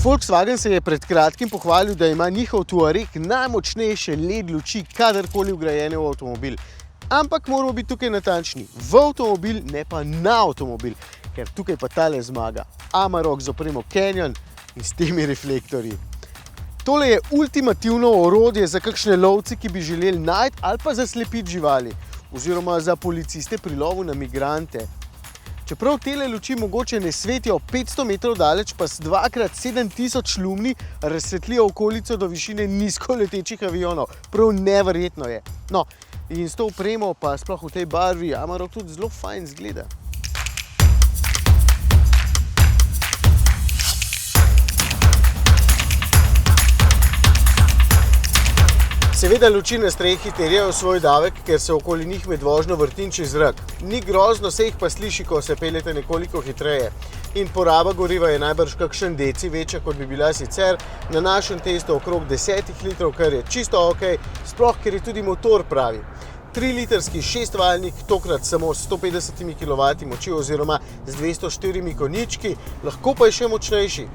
Volkswagen se je pred kratkim pohvalil, da ima njihov Touareg najmočnejše LED luči kadarkoli vgrajene v avtomobil. Ampak moramo biti tukaj natančni. V avtomobil, ne pa na avtomobil, ker tukaj pa tale zmaga. Amarok z opremo Canyon in s temi reflektorji. Tole je ultimativno orodje za kakšne lovce, ki bi želeli najti ali pa zaslepiti živali, oziroma za policiste pri lovu na migrante. Čeprav tele luči mogoče ne svetijo 500 metrov daleč, pa s 2x7000 lumni razsvetlijo okolico do višine nizkoletečih avionov. Prav neverjetno je. No, in s to opremo pa sploh v tej barvi Amarok tudi zelo fajn izgleda. Seveda luči na strehi terjajo svoj davek, ker se okoli njih med vožnjo vrtinči zrak. Ni grozno, se jih pa sliši, ko se peljete nekoliko hitreje. In poraba goriva je najbrž kakšen deci večja, kot bi bila sicer. Na našem testu okrog 10 litrov, kar je čisto ok, sploh ker je tudi motor pravi. 3-litrski 6-valjnik, tokrat samo s 150 kW moči oziroma z 204 konjički, lahko pa je še močnejši.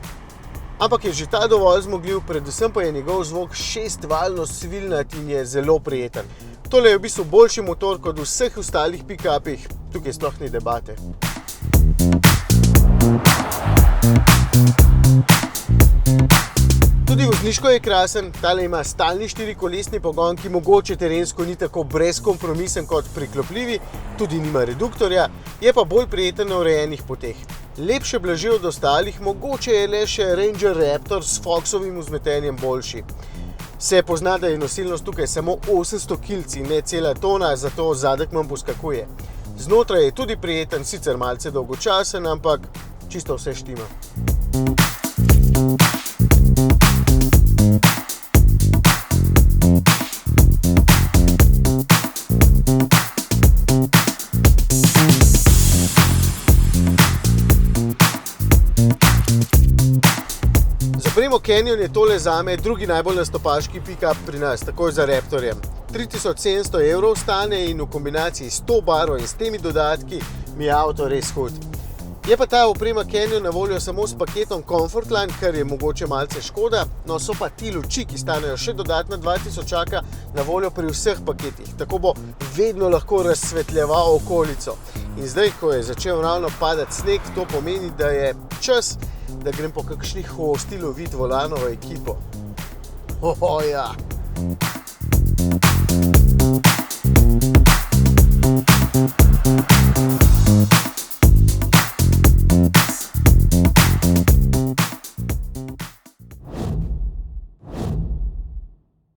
Ampak je že ta dovolj zmogljiv, predvsem pa je njegov zvok 6-valjno svilnat in je zelo prijeten. Tole je v bistvu boljši motor kot v vseh ostalih pick-upih, tukaj sploh ni debate. Tudi vozniško je krasen, tale ima stalni 4-kolesni pogon, ki mogoče terensko ni tako brezkompromisen kot priklopljivi, tudi nima reduktorja, je pa bolj prijeten na urejenih poteh. Lepše blaži od ostalih, mogoče je le še Ranger Raptor s Foxovim vzmetenjem boljši. Se pozna, da je nosilnost tukaj samo 800 kg, ne cela tona, zato zadek manj poskakuje. Znotraj je tudi prijeten, sicer malce dolgočasen, ampak čisto vse štima. Opremo Canyon je tole zame drugi najbolj nastopaški pick-up pri nas, takoj za Raptorjem. 3700 € stane in v kombinaciji s to barvo in s temi dodatki mi je avto res hud. Je pa ta oprema Canyon na voljo samo s paketom Comfortline, kar je mogoče malce škoda, no so pa ti luči, ki stanejo še dodatna 2000 na voljo pri vseh paketih. Tako bo vedno lahko razsvetljeval okolico. In zdaj, ko je začel ravno padati sneg, to pomeni, da je čas, da grem po kakšnih hosti lovit volanovo ekipo. Ja.